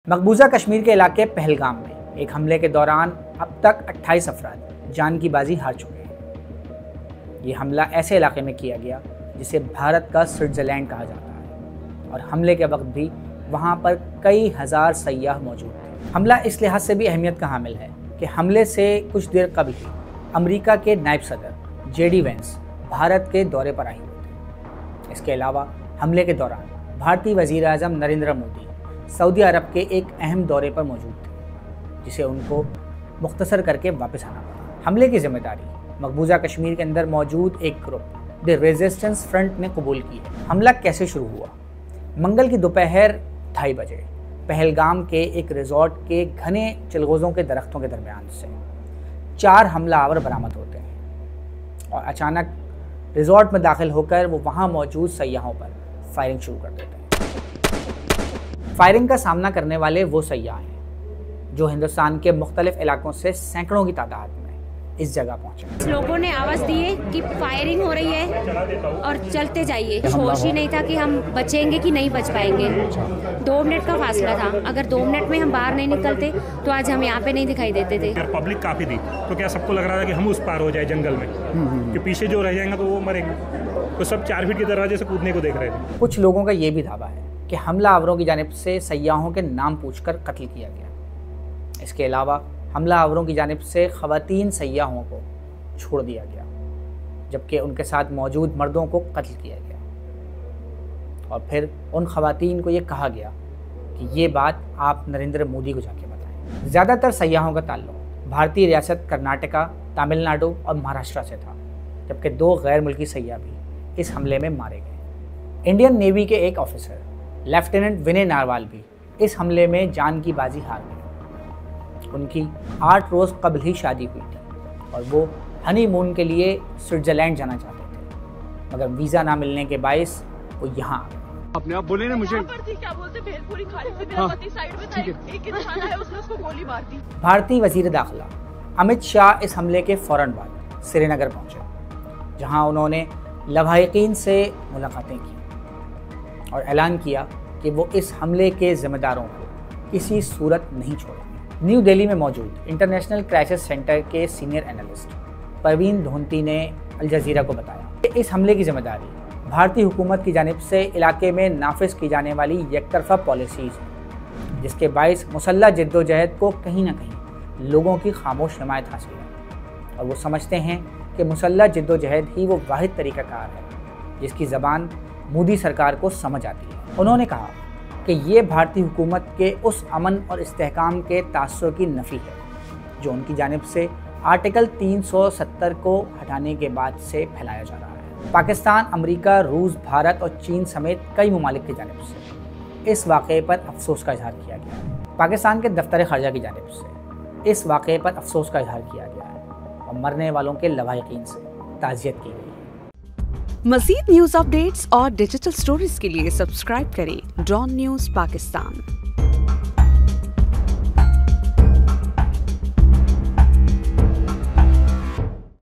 मकबूजा कश्मीर के इलाके पहलगाम में एक हमले के दौरान अब तक 28 अफराद जान की बाजी हार चुके हैं। ये हमला ऐसे इलाके में किया गया जिसे भारत का स्विट्ज़रलैंड कहा जाता है और हमले के वक्त भी वहाँ पर कई हज़ार सयाह मौजूद थे। हमला इस लिहाज से भी अहमियत का हामिल है कि हमले से कुछ देर कबल ही अमेरिका के नायब सदर JD वेंस भारत के दौरे पर आए हुए थे। इसके अलावा हमले के दौरान भारतीय वज़ीर आज़म नरेंद्र मोदी सऊदी अरब के एक अहम दौरे पर मौजूद थे, जिसे उनको मुख्तसर करके वापस आना पड़ा। हमले की जिम्मेदारी मकबूजा कश्मीर के अंदर मौजूद एक ग्रुप द रेजिस्टेंस फ्रंट ने कबूल की है। हमला कैसे शुरू हुआ? मंगल की दोपहर 2:30 बजे पहलगाम के एक रिजॉर्ट के घने चिलगोज़ों के दरख्तों के दरमियान से 4 हमलावर बरामद होते हैं और अचानक रिजॉर्ट में दाखिल होकर वो वहाँ मौजूद सयाहों पर फायरिंग शुरू कर देते हैं। फायरिंग का सामना करने वाले वो सयाह हैं जो हिंदुस्तान के मुख्तलिफ इलाकों से सैकड़ों की तादाद में इस जगह पहुंचे। लोगों ने आवाज़ दी है कि फायरिंग हो रही है और चलते जाइए। होश ही नहीं था कि हम बचेंगे कि नहीं बच पाएंगे। 2 मिनट का फासला था। अगर 2 मिनट में हम बाहर नहीं निकलते तो आज हम यहाँ पे नहीं दिखाई देते थे। पब्लिक काफ़ी थी तो क्या सबको लग रहा था कि हम उस पार हो जाए जंगल में, कि पीछे जो रह जाएंगे तो वो मरेंगे। तो सब 4 फीट के दरवाजे से कूदने को देख रहे थे। कुछ लोगों का ये भी दावा है कि हमलावरों की जानिब से सयाहों के नाम पूछकर कत्ल किया गया। इसके अलावा हमलावरों की जानिब से ख़वातीन सयाहों को छोड़ दिया गया, जबकि उनके साथ मौजूद मर्दों को कत्ल किया गया और फिर उन ख़वातीन को ये कहा गया कि ये बात आप नरेंद्र मोदी को जाके बताएं। ज़्यादातर सयाहों का ताल्लुक भारतीय रियासत कर्नाटका, तमिलनाडु और महाराष्ट्र से था, जबकि 2 गैर मुल्की सयाह भी इस हमले में मारे गए। इंडियन नेवी के एक ऑफिसर लेफ्टिनेंट विनय नारवाल भी इस हमले में जान की बाजी हार गए। उनकी 8 रोज़ कबल ही शादी हुई थी और वो हनीमून के लिए स्विट्ज़रलैंड जाना चाहते थे, मगर वीज़ा ना मिलने के बायस वो यहाँ आ गए। अपने आप बोले ना मुझे क्या बोलते भेलपुरी खाने से मेरा पति साइड में था, एक इंसान आया उसने उसको गोली मार दी। भारतीय वज़ीर दाखिला अमित शाह इस हमले के फ़ौरन बाद श्रीनगर पहुँचे, जहाँ उन्होंने लवाहिकीन से मुलाकातें की और ऐलान किया कि वो इस हमले के ज़िम्मेदारों को किसी सूरत नहीं छोड़ेंगे। न्यू दिल्ली में मौजूद इंटरनेशनल क्राइसिस सेंटर के सीनियर एनालिस्ट परवीन धोंती ने अल जज़ीरा को बताया कि इस हमले की जिम्मेदारी भारतीय हुकूमत की जानिब से इलाके में नाफिज की जाने वाली एकतरफा पॉलिसीज़ हैं, जिसके बायस मुसल्लह जद्दोजहद को कहीं ना कहीं लोगों की खामोश हिमायत हासिल है और वो समझते हैं कि मुसल्लह जद्दोजहद ही वो वाहिद तरीक़ाकार है जिसकी ज़बान मोदी सरकार को समझ आती है। उन्होंने कहा कि ये भारतीय हुकूमत के उस अमन और इस्तेहकाम के तासुर की नफ़ी है जो उनकी जानिब से आर्टिकल 370 को हटाने के बाद से फैलाया जा रहा है। पाकिस्तान, अमेरिका, रूस, भारत और चीन समेत कई ममालिक की जानिब से इस वाक़े पर अफसोस का इजहार किया गया है। पाकिस्तान के दफ्तर ख़ारजा की जानिब से इस वाक़े पर अफसोस का इजहार किया गया है और मरने वालों के लवाहिकीन से ताज़ियत की गई है। मज़ीद न्यूज़ अपडेट्स और डिजिटल स्टोरीज के लिए सब्सक्राइब करें डॉन न्यूज़ पाकिस्तान।